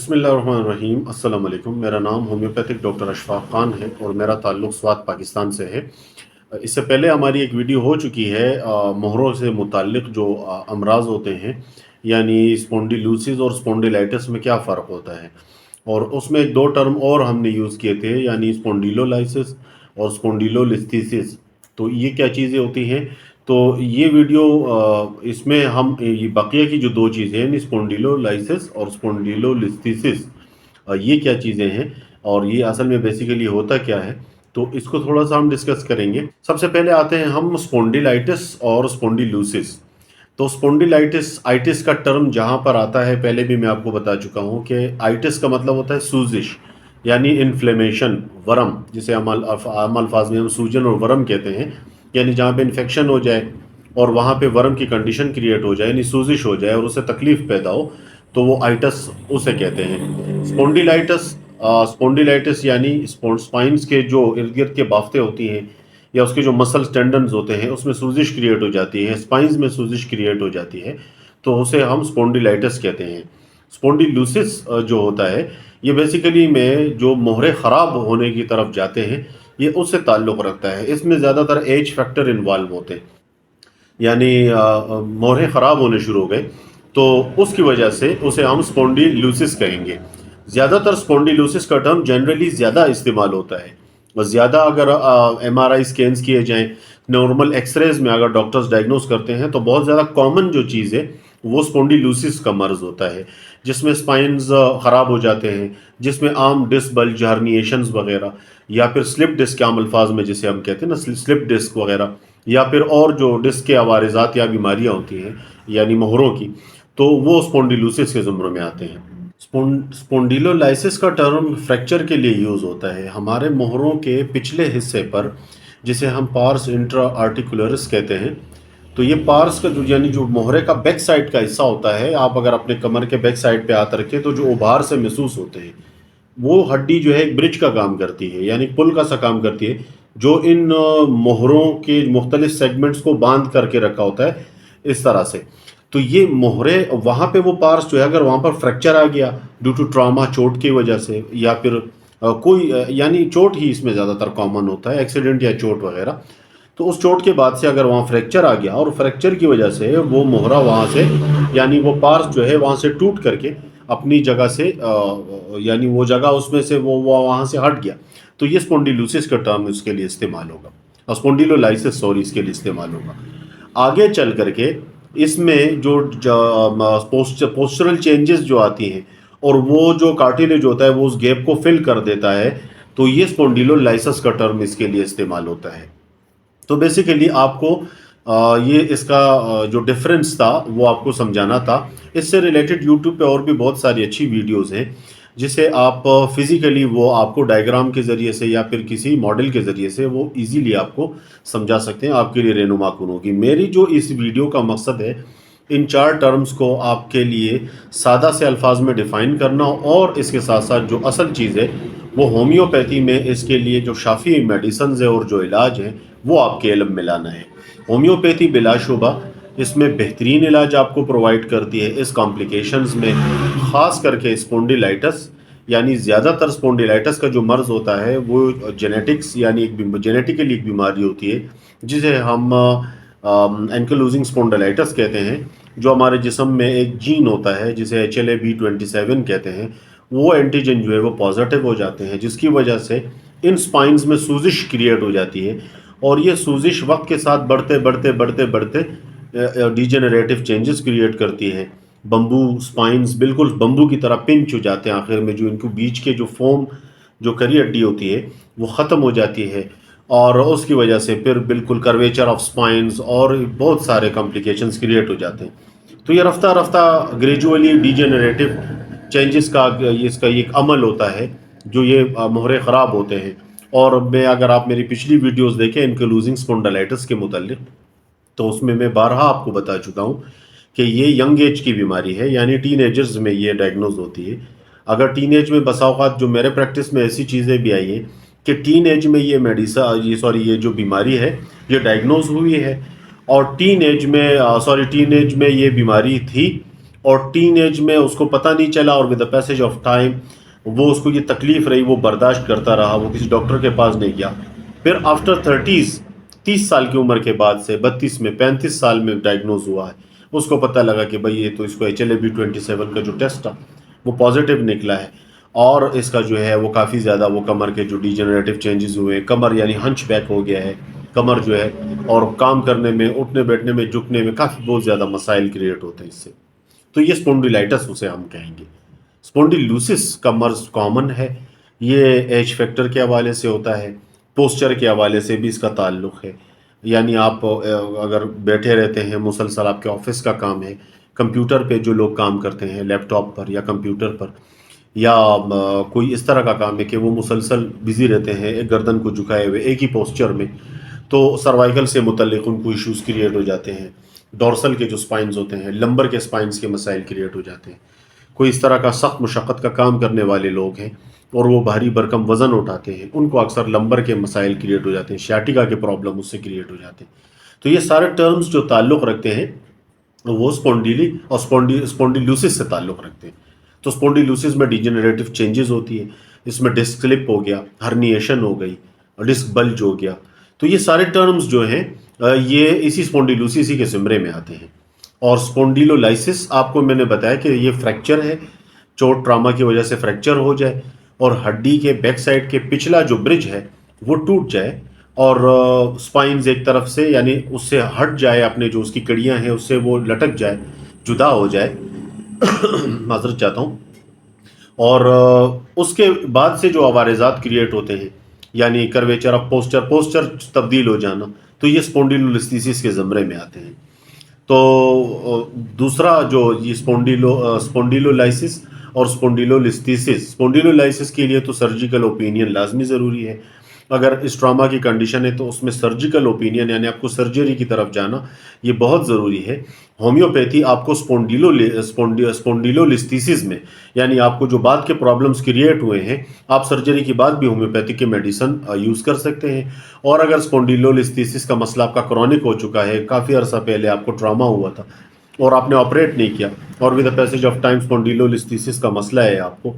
बिस्मिल्लाहिर्रहमानिर्रहीम। अस्सलाम वालेकुम। मेरा नाम होम्योपैथिक डॉक्टर अशफाक खान है और मेरा ताल्लुक़ स्वात पाकिस्तान से है। इससे पहले हमारी एक वीडियो हो चुकी है मोहरों से मुताल्लिक़ जो अमराज़ होते हैं, यानी स्पॉन्डिलोसिस और स्पॉन्डिलाइटिस में क्या फ़र्क होता है, और उसमें दो टर्म और हमने यूज़ किए थे, यानी स्पॉन्डिलोलाइसिस और स्पॉन्डिलोलिस्थीसिस। तो ये क्या चीज़ें होती हैं? तो ये वीडियो इसमें हम ये बकिया की जो दो चीज़ें हैं, स्पॉन्डिलोलाइसिस और स्पॉन्डिलोलिस्थीसिस, ये क्या चीज़ें हैं और ये असल में बेसिकली होता क्या है, तो इसको थोड़ा सा हम डिस्कस करेंगे। सबसे पहले आते हैं हम स्पॉन्डिलाइटिस और स्पॉन्डिलोसिस। तो स्पॉन्डिलाइटिस आइटिस का टर्म जहाँ पर आता है, पहले भी मैं आपको बता चुका हूँ कि आइटिस का मतलब होता है सूजिश, यानी इन्फ्लेमेशन, वरम, जिसे आम अल्फाज में हम सूजन और वरम कहते हैं, यानी जहाँ पे इन्फेक्शन हो जाए और वहाँ पे वरम की कंडीशन क्रिएट हो जाए, यानी सूजिश हो जाए और उससे तकलीफ़ पैदा हो, तो वो आइटस उसे कहते हैं। स्पॉन्डिलाइटिस यानी स्पाइंस के जो इर्द गिर्द के बाफ्तें होती हैं या उसके जो मसल्स टेंडन्स होते हैं, उसमें सूजिश क्रिएट हो जाती है, स्पाइंस में सूजिश क्रिएट हो जाती है, तो उसे हम स्पॉन्डिलाइटिस कहते हैं। स्पॉन्डिलोसिस जो होता है, ये बेसिकली में जो मोहरे ख़राब होने की तरफ जाते हैं, ये उससे ताल्लुक़ रखता है। इसमें ज़्यादातर एज फैक्टर इन्वॉल्व होते हैं, यानी मोहरे ख़राब होने शुरू हो गए तो उसकी वजह से उसे हम स्पॉन्डिलोसिस कहेंगे। ज़्यादातर स्पॉन्डिलोसिस का टर्म जनरली ज़्यादा इस्तेमाल होता है, और ज़्यादा अगर MRI स्कैन्स किए जाएँ, नॉर्मल एक्सरेज में अगर डॉक्टर्स डायग्नोस करते हैं, तो बहुत ज़्यादा कॉमन जो चीज़ है वो स्पॉन्डिलोसिस का मर्ज़ होता है, जिसमें स्पाइन्स ख़राब हो जाते हैं, जिसमें आम डिस्क बल्ज, हर्निएशंस वगैरह, या फिर स्लिप डिस्क के आम अल्फाज में जिसे हम कहते हैं ना, स्लिप डिस्क वगैरह, या फिर और जो डिस्क के अवारिज़ात या बीमारियाँ होती हैं यानी मोहरों की, तो वो स्पॉन्डिलोसिस के ज़ुमरे में आते हैं। स्पॉन्डिलोलाइसिस का टर्म फ्रैक्चर के लिए यूज़ होता है। हमारे मोहरों के पिछले हिस्से पर, जिसे हम पार्स इंट्रा आर्टिकुलरिस कहते हैं, तो ये पार्स का जो यानी जो मोहरे का बैक साइड का हिस्सा होता है, आप अगर अपने कमर के बैक साइड पे हाथ रखें तो जो उभार से महसूस होते हैं, वो हड्डी जो है एक ब्रिज का काम करती है, यानी पुल का सा काम करती है, जो इन मोहरों के मुख्तलिफ सेगमेंट्स को बांध करके रखा होता है इस तरह से। तो ये मोहरे वहाँ पे वो पार्स जो है, अगर वहाँ पर फ्रैक्चर आ गया ड्यू टू ट्रॉमा, चोट की वजह से, या फिर कोई यानी चोट ही इसमें ज़्यादातर कॉमन होता है, एक्सीडेंट या चोट वगैरह, तो उस चोट के बाद से अगर वहाँ फ्रैक्चर आ गया और फ्रैक्चर की वजह से वो मोहरा वहाँ से, यानी वो पार्स जो है वहाँ से टूट करके अपनी जगह से यानी वो जगह उसमें से वो वहाँ से हट गया, तो ये स्पॉन्डिलोसिस का टर्म इसके लिए इस्तेमाल होगा, और स्पॉन्डिलोलाइसिस सॉरी इसके लिए इस्तेमाल होगा। आगे चल करके इसमें जो पोस्चरल चेंजेस जो आती हैं और वो जो कार्टिलेज होता है वो उस गैप को फिल कर देता है, तो ये स्पॉन्डिलोलाइसिस का टर्म इसके लिए इस्तेमाल होता है। तो बेसिकली आपको ये इसका जो डिफरेंस था वो आपको समझाना था। इससे रिलेटेड यूट्यूब पे और भी बहुत सारी अच्छी वीडियोस हैं, जिसे आप फिज़िकली वो आपको डायग्राम के ज़रिए से या फिर किसी मॉडल के ज़रिए से वो इजीली आपको समझा सकते हैं, आपके लिए रहनुमा कुन होगी। मेरी जो इस वीडियो का मकसद है, इन चार टर्म्स को आपके लिए सादा से अल्फाज में डिफ़ाइन करना, और इसके साथ साथ जो असल चीज़ है वो होम्योपैथी में इसके लिए जो शाफ़ी मेडिसिन है और जो इलाज है वो आपके इल्म में लाना है। होम्योपैथी बिलाशुबा इसमें बेहतरीन इलाज आपको प्रोवाइड करती है इस कॉम्प्लिकेशंस में, ख़ास करके स्पॉन्डिलाइटिस, यानी ज़्यादातर स्पॉन्डिलाइटिस का जो मर्ज़ होता है वो जेनेटिक्स, यानी एक जेनेटिकली एक बीमारी होती है जिसे हम एंकिलोजिंग स्पॉन्डिलाइटिस कहते हैं, जो हमारे जिस्म में एक जीन होता है जिसे HLA-B27 कहते हैं, वो एंटीजन जो है वो पॉजिटिव हो जाते हैं, जिसकी वजह से इन स्पाइंस में सूजिश क्रिएट हो जाती है, और ये सूजिश वक्त के साथ बढ़ते बढ़ते बढ़ते बढ़ते डिजेनरेटिव चेंजेस क्रिएट करती है। बम्बू स्पाइंस बिल्कुल बम्बू की तरह पिंच हो जाते हैं, आखिर में जो इनको बीच के जो फोम, जो करी हड्डी होती है वो ख़त्म हो जाती है, और उसकी वजह से फिर बिल्कुल कर्वेचर ऑफ स्पाइंस और बहुत सारे कॉम्प्लिकेशंस क्रिएट हो जाते हैं। तो ये रफ्ता रफ्ता ग्रेजुअली डिजेनरेटिव चेंजेस का इसका एक अमल होता है, जो ये मोहरे ख़राब होते हैं। और मैं, अगर आप मेरी पिछली वीडियोस देखें एंकिलोजिंग स्पॉन्डिलाइटिस के मुतालिक, तो उसमें मैं बारहा आपको बता चुका हूँ कि ये यंग एज की बीमारी है, यानी टीनेजर्स में ये डायग्नोज होती है। अगर टीन एज में बसा औक़ात जो मेरे प्रैक्टिस में ऐसी चीज़ें भी आई हैं कि टीन एज में ये जो बीमारी है ये डायग्नोज हुई है, और टीन एज में ये बीमारी थी, اور ٹین ایج میں اس کو پتہ نہیں چلا، اور with the passage of time وہ اس کو یہ تکلیف رہی، وہ برداشت کرتا رہا، وہ کسی ڈاکٹر کے پاس نہیں گیا. پھر آفٹر 30 سال کی عمر کے بعد سے 32 میں 35 سال میں ڈائگنوز ہوا ہے. اس کو پتہ لگا کہ بھئی یہ تو اس کو HLA-B27 کا جو ٹیسٹ تھا وہ پازیٹیو نکلا ہے، اور اس کا جو ہے وہ کافی زیادہ وہ کمر کے جو ڈیجنریٹو چینجز ہوئے، کمر یعنی ہنچ بیک ہو گیا ہے کمر جو ہے، اور کام کرنے میں، اٹھنے بیٹھنے میں، جھکنے میں کافی بہت زیادہ مسائل کریٹ ہوتے ہیں اس سے. تو یہ اسپونڈیلائٹس اسے ہم کہیں گے. اسپونڈیلوسس کا مرض کامن ہے، یہ ایج فیکٹر کے حوالے سے ہوتا ہے، پوسچر کے حوالے سے بھی اس کا تعلق ہے. یعنی آپ اگر بیٹھے رہتے ہیں مسلسل، آپ کے آفس کا کام ہے، کمپیوٹر پہ جو لوگ کام کرتے ہیں، لیپ ٹاپ پر یا کمپیوٹر پر، یا کوئی اس طرح کا کام ہے کہ وہ مسلسل بزی رہتے ہیں ایک گردن کو جھکائے ہوئے ایک ہی پوسچر میں، تو سروائیکل سے متعلق ان کو ایشوز کریٹ ہو جاتے ہیں. ڈورسل کے جو سپائنز ہوتے ہیں، لمبر کے سپائنز کے مسائل کریٹ ہو جاتے ہیں. کوئی اس طرح کا سخت مشقت کا کام کرنے والے لوگ ہیں اور وہ بھاری بھرکم وزن اٹھاتے ہیں، ان کو اکثر لمبر کے مسائل کریٹ ہو جاتے ہیں، شیاٹیکا کے پرابلم اس سے کریٹ ہو جاتے ہیں. تو یہ سارے ٹرمز جو تعلق رکھتے ہیں وہ اسپونڈیلی اور اسپونڈیلوسس سے تعلق رکھتے ہیں. تو اسپونڈیلوسس میں ڈیجنریٹو چینجز ہوتی ہے، اس میں ڈسک سلپ ہو گیا، ہرنیشن ہو گئی، ڈسک بلج ہو گیا. تو یہ سارے ٹرمز جو ہیں یہ اسی اسپونڈیلوسس ہی کے زمرے میں آتے ہیں. اور اسپونڈیلولائسس آپ کو میں نے بتایا کہ یہ فریکچر ہے، چوٹ ٹراما کی وجہ سے فریکچر ہو جائے اور ہڈی کے بیک سائڈ کے پچھلا جو برج ہے وہ ٹوٹ جائے، اور سپائنز ایک طرف سے یعنی اس سے ہٹ جائے، اپنے جو اس کی کڑیاں ہیں اس سے وہ لٹک جائے، جدا ہو جائے معذرت چاہتا ہوں. اور اس کے بعد سے جو عوارضات کریٹ ہوتے ہیں، یعنی کرویچر آف پوسچر تبدیل ہو جانا، تو یہ اسپونڈیلولسٹیسس کے زمرے میں آتے ہیں. تو دوسرا جو یہ اسپونڈیلولائسس اور اسپونڈیلولسٹیسس کے لیے تو سرجیکل اوپینین لازمی ضروری ہے. اگر اس ٹراما کی کنڈیشن ہے تو اس میں سرجیکل اوپینین یعنی آپ کو سرجری کی طرف جانا یہ بہت ضروری ہے. ہومیوپیتھی آپ کو اسپونڈیلولسٹیسس میں، یعنی آپ کو جو بعد کے پرابلمز کریٹ ہوئے ہیں، آپ سرجری کے بعد بھی ہومیوپیتھی کے میڈیسن یوز کر سکتے ہیں. اور اگر اسپونڈیلولسٹیسس کا مسئلہ آپ کا کرونک ہو چکا ہے، کافی عرصہ پہلے آپ کو ٹراما ہوا تھا اور آپ نے آپریٹ نہیں کیا، اور with the passage of time spondylolisthesis کا مسئلہ ہے آپ کو،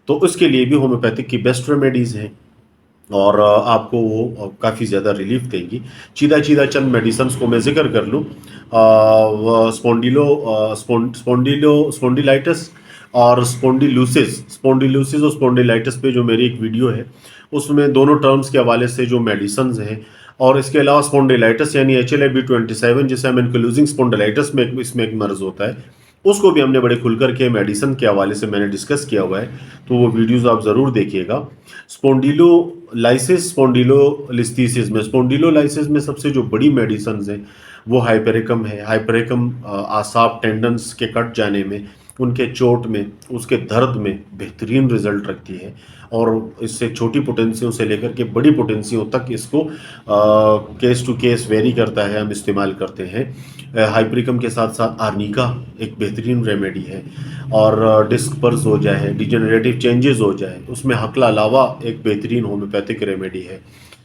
تو اس کے لیے بھی ہومیوپیتھک کی بیسٹ ریمیڈیز ہیں اور آپ کو وہ کافی زیادہ ریلیف دیں گی. چیدہ چند میڈیسنس کو میں ذکر کر لوں. اسپونڈیلائٹس اور اسپونڈیلوسس اور اسپونڈیلائٹس پہ جو میری ایک ویڈیو ہے اس میں دونوں ٹرمز کے حوالے سے جو میڈیسنز ہیں، اور اس کے علاوہ اسپونڈیلائٹس یعنی HLA-B27 جسے ہم انکلوزنگ اسپونڈیلائٹس میں اس میں ایک مرض ہوتا ہے، اس کو بھی ہم نے بڑے کھل کر کے میڈیسن کے حوالے سے میں نے ڈسکس کیا ہوا ہے، تو وہ ویڈیوز آپ ضرور دیکھیے گا. اسپونڈیلولسٹیسس میں سب سے جو بڑی میڈیسنز ہیں وہ ہائپریکم ہے. ہائپریکم اعصاب ٹینڈنس کے کٹ جانے میں، ان کے چوٹ میں، اس کے درد میں بہترین رزلٹ رکھتی ہے، اور اس سے چھوٹی پوٹینسیوں سے لے کر کے بڑی پوٹینسیوں تک اس کو کیس ٹو کیس ویری کرتا ہے، ہم استعمال کرتے ہیں. ہائپریکم کے ساتھ ساتھ آرنیکا ایک بہترین ریمیڈی ہے، اور ڈسک برز ہو جائے، ڈیجنریٹو چینجز ہو جائے، اس میں حقلہ لاوا ایک بہترین ہومیوپیتھک ریمیڈی ہے.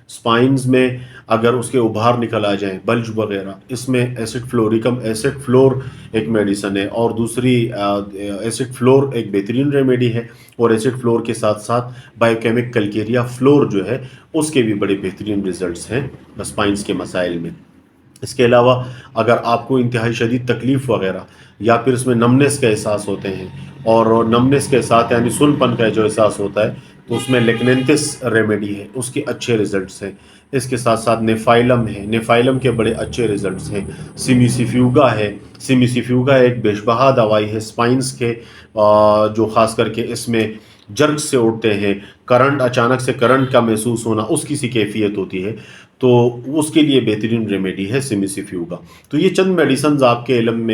سپائنز میں اگر اس کے ابھار نکل آ جائیں، بلج وغیرہ، اس میں ایسڈ فلور ایک میڈیسن ہے، اور دوسری ایسڈ فلور ایک بہترین ریمیڈی ہے، اور ایسڈ فلور کے ساتھ ساتھ بائیوکیمک کلکیریا فلور جو ہے اس کے بھی بڑے بہترین ریزلٹس ہیں سپائنز کے مسائل میں. اس کے علاوہ اگر آپ کو انتہائی شدید تکلیف وغیرہ یا پھر اس میں نمنس کا احساس ہوتے ہیں، اور نمنس کے ساتھ یعنی سن پن کا جو احساس ہوتا ہے، تو اس میں لیکننتس ریمیڈی ہے، اس کے اچھے ریزلٹس ہیں. اس کے ساتھ ساتھ نیفائلم ہے، نیفائلم کے بڑے اچھے ریزلٹس ہیں. سیمیسیفیوگا ایک بیشبہا دوائی ہے سپائنز کے، جو خاص کر کے اس میں جرگ سے اٹھتے ہیں، کرنٹ اچانک سے کرنٹ کا محسوس ہونا، اس کی سی کیفیت ہوتی ہے، تو اس کے لیے بہترین ریمیڈی ہے سیمیسیفیوگا. تو یہ چند میڈیسنز آپ کے علم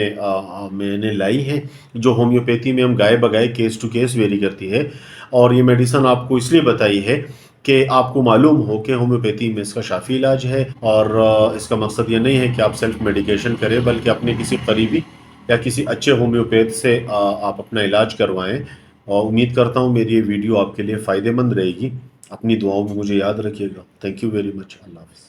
میں نے لائی ہیں جو ہومیوپیتھی میں ہم گائے بگائے کیس ٹو کیس ویری کرتی ہے، اور یہ میڈیسن آپ کو اس لیے بتائی ہے کہ آپ کو معلوم ہو کہ ہومیوپیتھی میں اس کا شافی علاج ہے، اور اس کا مقصد یہ نہیں ہے کہ آپ سیلف میڈیکیشن کریں، بلکہ اپنے کسی قریبی یا کسی اچھے ہومیوپیتھ سے آپ اپنا علاج کروائیں. اور امید کرتا ہوں میری یہ ویڈیو آپ کے لیے فائدہ مند رہے گی. اپنی دعاؤں میں مجھے یاد رکھیے گا. Thank you very much. اللہ حافظ.